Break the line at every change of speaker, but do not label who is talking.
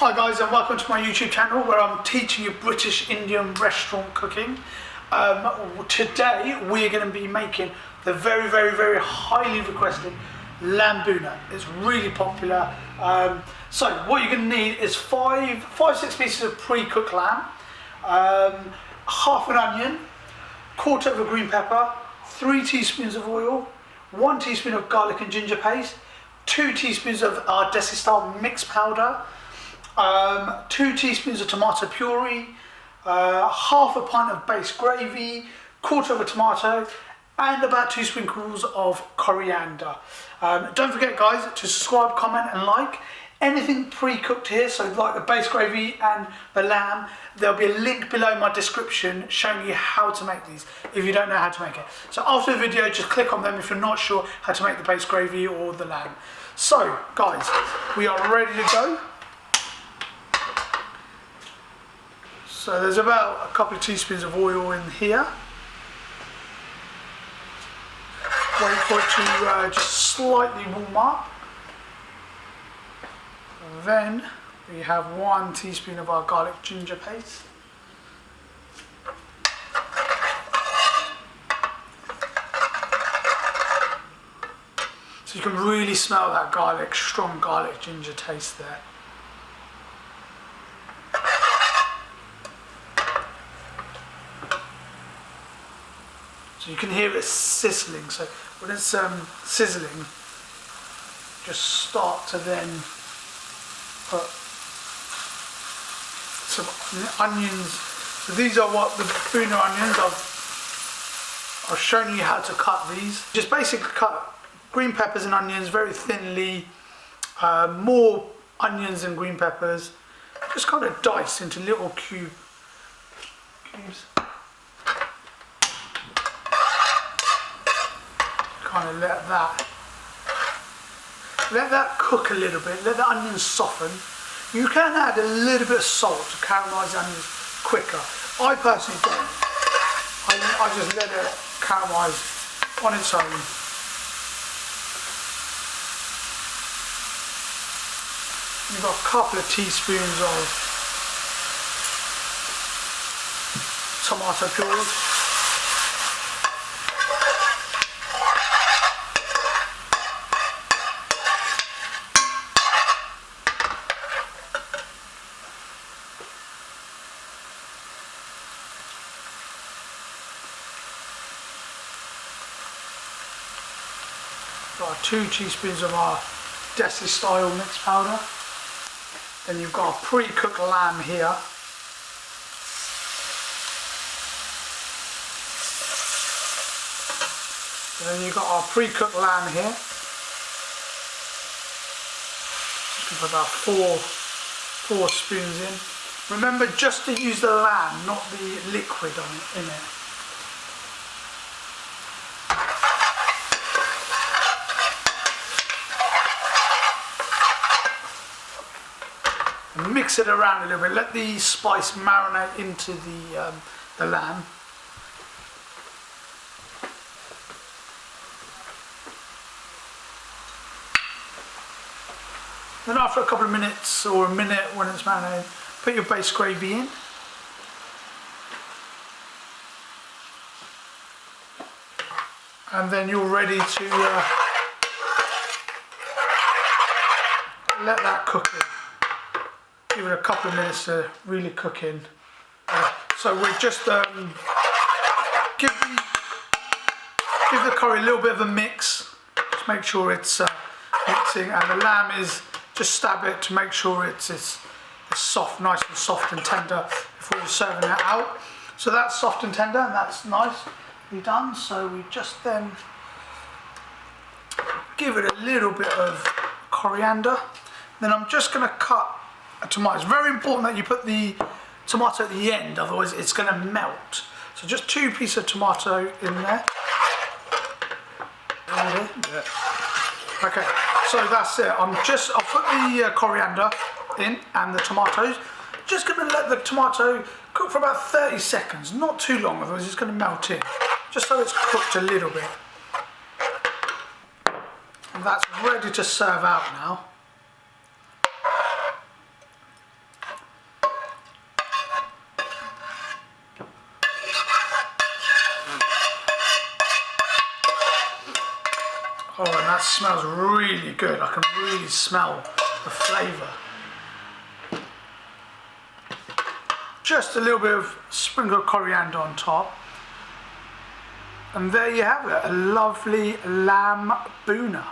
Hi guys, and welcome to my YouTube channel where I'm teaching you British Indian restaurant cooking. Today we're going to be making the very highly requested lamb Bhuna. It's really popular. So what you're going to need is six pieces of pre-cooked lamb, half an onion, quarter of a green pepper, 3 teaspoons of oil, 1 teaspoon of garlic and ginger paste, 2 teaspoons of our desi style mixed powder, 2 teaspoons of tomato puree, half a pint of base gravy, quarter of a tomato, and about 2 sprinkles of coriander. Don't forget guys to subscribe, comment and like. Anything pre-cooked here, so like the base gravy and the lamb, there'll be a link below my description showing you how to make these if you don't know how to make it. So after the video, just click on them if you're not sure how to make the base gravy or the lamb. So guys, we are ready to go. So there's about a couple of teaspoons of oil in here. Wait for it to just slightly warm up. Then we have 1 teaspoon of our garlic ginger paste. So you can really smell that garlic, strong garlic ginger taste there. So you can hear it sizzling, so when it's sizzling, just start to then put some onions. So these are what the Bhuna onions, I've shown you how to cut these. Just basically cut green peppers and onions very thinly, more onions than green peppers, just kind of dice into little cubes. Kind of let that cook a little bit, let the onions soften. You can add a little bit of salt to caramelise the onions quicker. I personally don't. I just let it caramelise on its own. You've got a couple of teaspoons of tomato puree. Got 2 teaspoons of our desi style mixed powder. Then you've got a pre-cooked lamb here. And then you've got our pre-cooked lamb here. You can put about 4 spoons in. Remember just to use the lamb, not the liquid in it. And mix it around a little bit. Let the spice marinate into the lamb. Then after a couple of minutes or a minute when it's marinated, put your base gravy in. And then you're ready to let that cook in. Give it a couple of minutes to really cook in. So we're just give the curry a little bit of a mix. Just make sure it's mixing, and the lamb is just stab it to make sure it's soft, nice and soft and tender before you're serving it out. So that's soft and tender, and that's nicely done. So we just then give it a little bit of coriander. Then I'm just going to cut a tomato. It's very important that you put the tomato at the end, otherwise it's going to melt. So just 2 pieces of tomato in there. Okay, so that's it. I'll put the coriander in and the tomatoes. Just going to let the tomato cook for about 30 seconds, not too long, otherwise it's going to melt in. Just so it's cooked a little bit. And that's ready to serve out now. that smells really good. I can really smell the flavour. Just a little bit of sprinkle of coriander on top. And there you have it, a lovely lamb Bhuna.